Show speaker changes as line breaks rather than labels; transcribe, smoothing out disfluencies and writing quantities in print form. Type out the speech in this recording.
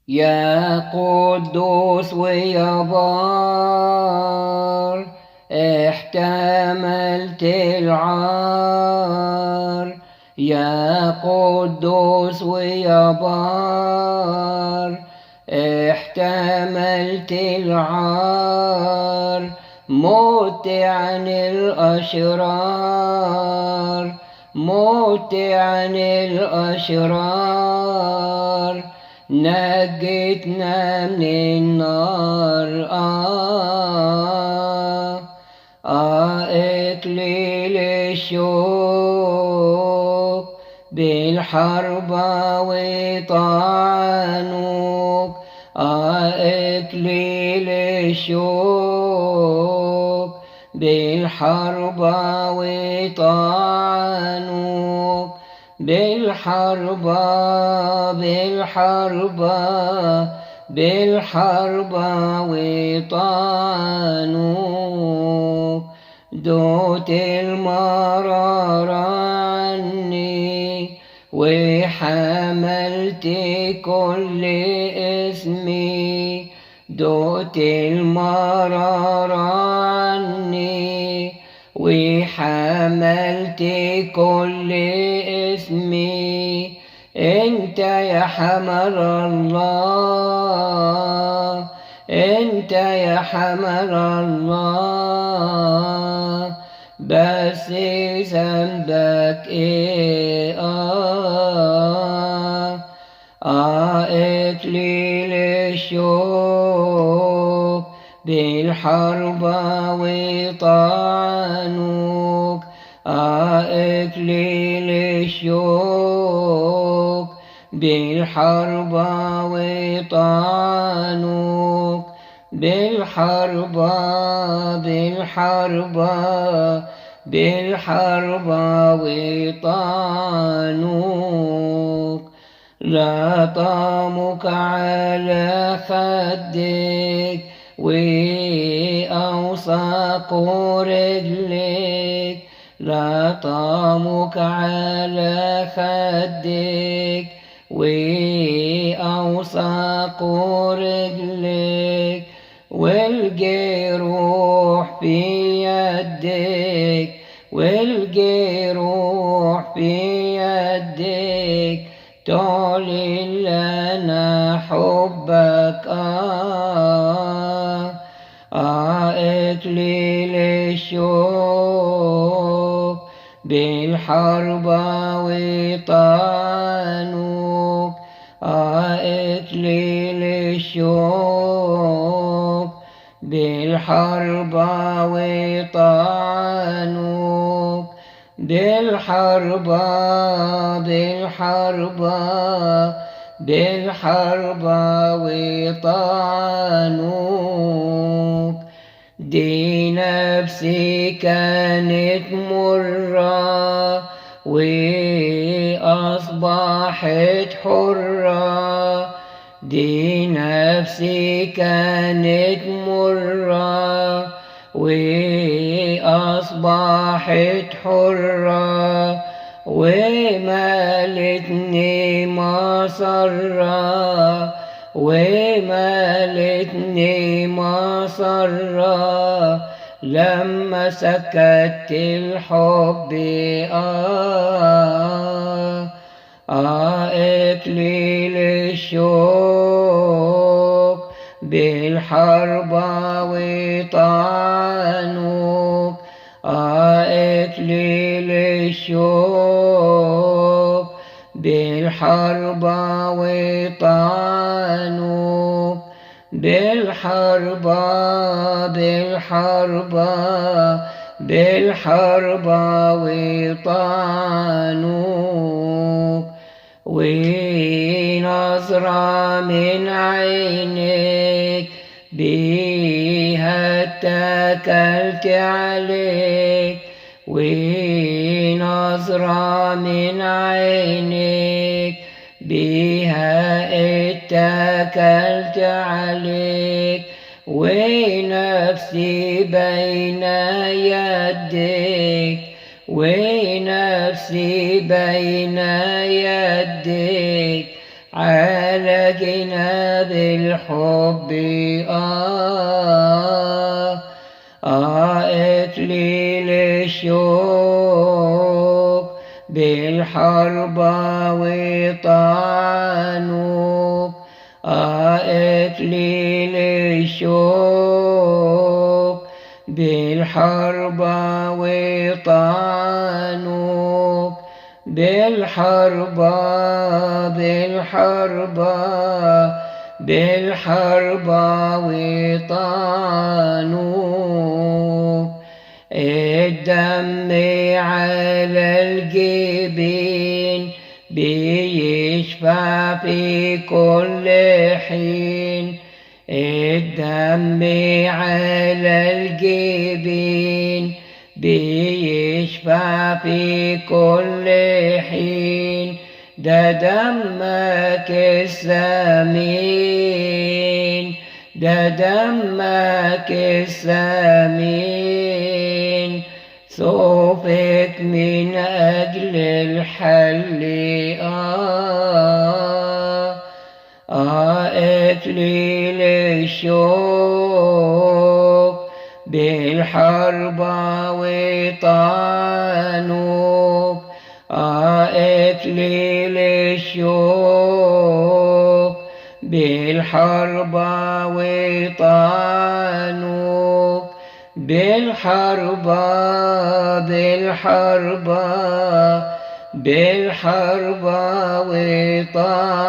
يا قدوس ويا بار احتملت العار. يا قدوس ويا بار احتملت العار. مت عن الأشرار، مت عن الأشرار، نجتنا من النار. إكليل الشوق بالحربة وطعنوك. إكليل الشوق بالحربة وطعنوك. بالحربة بالحربة وطعنوك. دوت المرار عني وحملت كل اسمي. دوت المرار عني وحملت كل اسمي. انت يا حمل الله، انت يا حمل الله، بس ذنبك ايه؟ إكليل الشوق بالحربة وطعنوك. إكليل الشوق بالحربة وطعنوك. بالحربة وطعنوك. لطمك على خدك وأوثق رجلك. لطمك على خدك وأوثق رجلك. والجروح في يدك، والجروح في يدك، تعلن لنا حبك. إكليل الشوق بالحربة وطعنوك. إكليل الشوق بالحربة وطعنوك. بالحربة وطعنوك. دي نفسي كانت مرة وأصبحت حرة. دي نفسي كانت مرة وأصبحت حرة. ومالتني مسرة، ومالتني مسرة، لما سكت الحب. إكليل الشوق بالحربة وطعنوك. إكليل الشوق بالحربة وطعنوك. بالحربة وطعنوك. ونظرة من عينك بيها اتكلت عليك. ونظرة من عينك بيها اتكلت عليك. ونفسي بين يديك، ونفسي بين يديك، على اشتاقنا بالحب إكليل الشوق بالحرب وطعنوك إكليل الشوق بالحرب وطعنوك بالحرب وطعنوك الدم على الجبين بيشفع في كل حين الدم على الجبين بيشفع في كل حين ده دمك الثمين ده دمك الثمين سفك من أجل الحل إكليل الشوق بالحرب وطعنوك إكليل الشوق بالحرب وطعنوك بالحرب وطعنوك